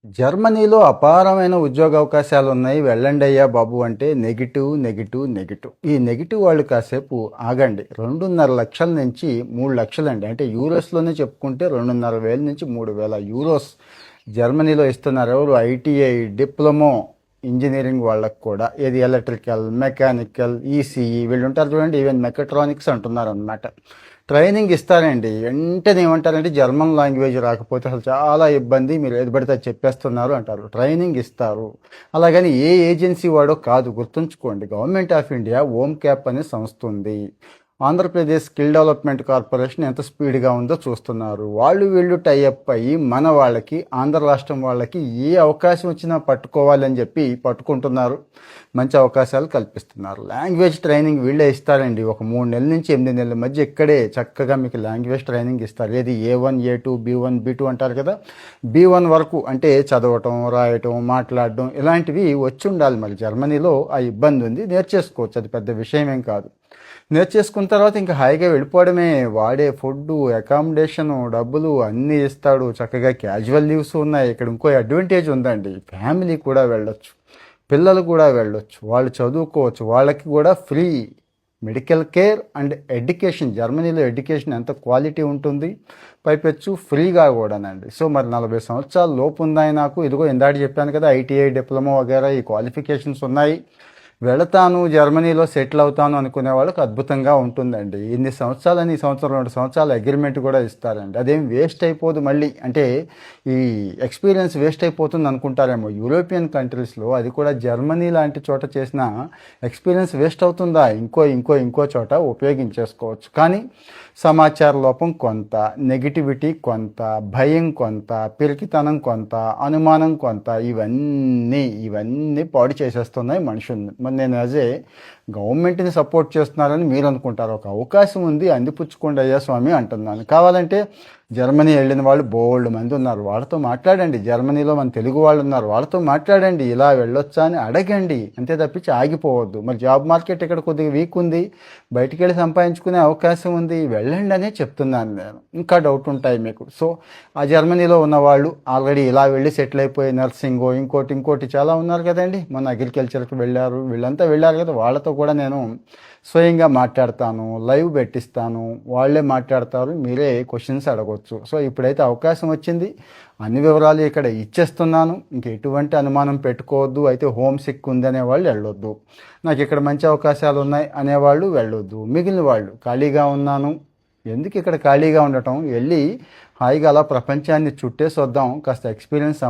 జర్మనీలో అపారమైన ఉద్యోగ అవకాశాలు ఉన్నాయి, వెళ్ళండి అయ్యా బాబు అంటే నెగిటివ్ నెగిటివ్ నెగిటివ్. ఈ నెగిటివ్ వాళ్ళు కాసేపు ఆగండి. 2.5 లక్షల నుంచి 3 లక్షలు అండి, అంటే యూరోస్లోనే చెప్పుకుంటే 2.5 వేల నుంచి 3 వేల యూరోస్ జర్మనీలో ఇస్తున్నారు. ఎవరు? ఐటీఐ డిప్లొమో ఇంజనీరింగ్ వాళ్ళకు కూడా, ఏది ఎలక్ట్రికల్, మెకానికల్, ఈసీఈ వీళ్ళు ఉంటారు చూడండి, ఈవెన్ మెకట్రానిక్స్ అంటున్నారు అనమాట. ట్రైనింగ్ ఇస్తారండి. వెంటనే ఏమంటారంటే జర్మన్ లాంగ్వేజ్ రాకపోతే అసలు చాలా ఇబ్బంది, మీరు ఏది పడితే అది చెప్పేస్తున్నారు అంటారు. ట్రైనింగ్ ఇస్తారు. అలాగని ఏ ఏజెన్సీ వాడో కాదు, గుర్తుంచుకోండి. Government of India ohm cap అనే సంస్థ ఉంది. ఆంధ్రప్రదేశ్ స్కిల్ డెవలప్మెంట్ కార్పొరేషన్ ఎంత స్పీడ్గా ఉందో చూస్తున్నారు. వాళ్ళు వీళ్ళు టైఅప్ అయ్యి మన వాళ్ళకి, ఆంధ్ర రాష్ట్రం వాళ్ళకి ఏ అవకాశం వచ్చినా పట్టుకోవాలని చెప్పి పట్టుకుంటున్నారు. మంచి అవకాశాలు కల్పిస్తున్నారు. లాంగ్వేజ్ ట్రైనింగ్ వీళ్ళే ఇస్తారండి. ఒక 3 నెలల నుంచి 8 నెలల మధ్య ఇక్కడే చక్కగా మీకు లాంగ్వేజ్ ట్రైనింగ్ ఇస్తారు. ఏది A1 A2 B1 B2 అంటారు కదా, B1 వరకు అంటే చదవటం, రాయటం, మాట్లాడడం ఇలాంటివి వచ్చి ఉండాలి. మరి జర్మనీలో ఆ ఇబ్బంది ఉంది, నేర్చేసుకోవచ్చు, అది పెద్ద విషయం ఏం కాదు. నేర్చేసుకున్న తర్వాత ఇంకా హాయిగా వెళ్ళిపోవడమే. వాడే ఫుడ్, అకామిడేషను, డబ్బులు అన్నీ ఇస్తాడు. చక్కగా క్యాజువల్ లీవ్స్ ఉన్నాయి. ఇక్కడ ఇంకో అడ్వాంటేజ్ ఉందండి, ఫ్యామిలీ కూడా వెళ్ళొచ్చు, పిల్లలు కూడా వెళ్ళొచ్చు, వాళ్ళు చదువుకోవచ్చు, వాళ్ళకి కూడా free medical care and education. జర్మనీలో ఎడ్యుకేషన్ ఎంత క్వాలిటీ ఉంటుంది, పైపెచ్చు ఫ్రీగా కూడానండి. సో మరి 40 సంవత్సరాల లోపు ఉన్నాయి నాకు. ఇదిగో ఇందాక చెప్పాను కదా, ఐటీఐ డిప్లొమా వగేరా ఈ క్వాలిఫికేషన్స్ ఉన్నాయి. వెళతాను, జర్మనీలో సెటిల్ అవుతాను అనుకునే వాళ్ళకి అద్భుతంగా ఉంటుందండి. ఇన్ని సంవత్సరాలని, ఈ సంవత్సరం 2 సంవత్సరాల అగ్రిమెంట్ కూడా ఇస్తారండి. అదేం వేస్ట్ అయిపోదు మళ్ళీ, అంటే ఈ ఎక్స్పీరియన్స్ వేస్ట్ అయిపోతుంది అనుకుంటారేమో. యూరోపియన్ కంట్రీస్లో, అది కూడా జర్మనీ లాంటి చోట చేసిన ఎక్స్పీరియన్స్ వేస్ట్ అవుతుందా? ఇంకో చోట ఉపయోగించేసుకోవచ్చు. కానీ సమాచార లోపం కొంత, నెగిటివిటీ కొంత, భయం కొంత, పిరికితనం కొంత, అనుమానం కొంత, ఇవన్నీ పాడు చేసేస్తున్నాయి మనుషుల్ని. మరి నేను యాజ్ ఏ గవర్నమెంట్ని సపోర్ట్ చేస్తున్నారని మీరు అనుకుంటారు. ఒక అవకాశం ఉంది, అందిపుచ్చుకోండి అయ్యా స్వామి అంటున్నాను. కావాలంటే జర్మనీ వెళ్ళిన వాళ్ళు బోల్డ్ మంది ఉన్నారు, వాళ్ళతో మాట్లాడండి. జర్మనీలో మన తెలుగు వాళ్ళు ఉన్నారు, వాళ్ళతో మాట్లాడండి. ఇలా వెళ్ళొచ్చా అని అడగండి, అంతే తప్పించి ఆగిపోవద్దు. మరి జాబ్ మార్కెట్ ఇక్కడ కొద్దిగా వీక్ ఉంది, బయటికి వెళ్ళి సంపాదించుకునే అవకాశం ఉంది, వెళ్ళండి అనే చెప్తున్నాను నేను. ఇంకా డౌట్ ఉంటాయి మీకు. సో ఆ జర్మనీలో ఉన్నవాళ్ళు ఆల్రెడీ ఇలా వెళ్ళి సెటిల్ అయిపోయి నర్సింగ్, ఇంకోటి చాలా ఉన్నారు కదండి, మన అగ్రికల్చర్కి వెళ్ళారు, వీళ్ళంతా వెళ్ళారు కదా, వాళ్ళతో కూడా నేను స్వయంగా మాట్లాడతాను, లైవ్ పెట్టిస్తాను, వాళ్ళే మాట్లాడతారు, మీరే క్వశ్చన్స్ అడగవచ్చు. సో ఇప్పుడైతే అవకాశం వచ్చింది, అన్ని వివరాలు ఇక్కడ ఇచ్చేస్తున్నాను. ఇంక ఎటువంటి అనుమానం పెట్టుకోవద్దు. అయితే హోమ్ సిక్ ఉంది అనేవాళ్ళు వెళ్ళొద్దు, నాకు ఇక్కడ మంచి అవకాశాలు ఉన్నాయి అనేవాళ్ళు వెళ్ళొద్దు. మిగిలిన వాళ్ళు ఖాళీగా ఉన్నాను, ఎందుకు ఇక్కడ ఖాళీగా ఉండటం, వెళ్ళి హాయిగా అలా ప్రపంచాన్ని చుట్టేసి వద్దాం, కాస్త ఎక్స్పీరియన్స్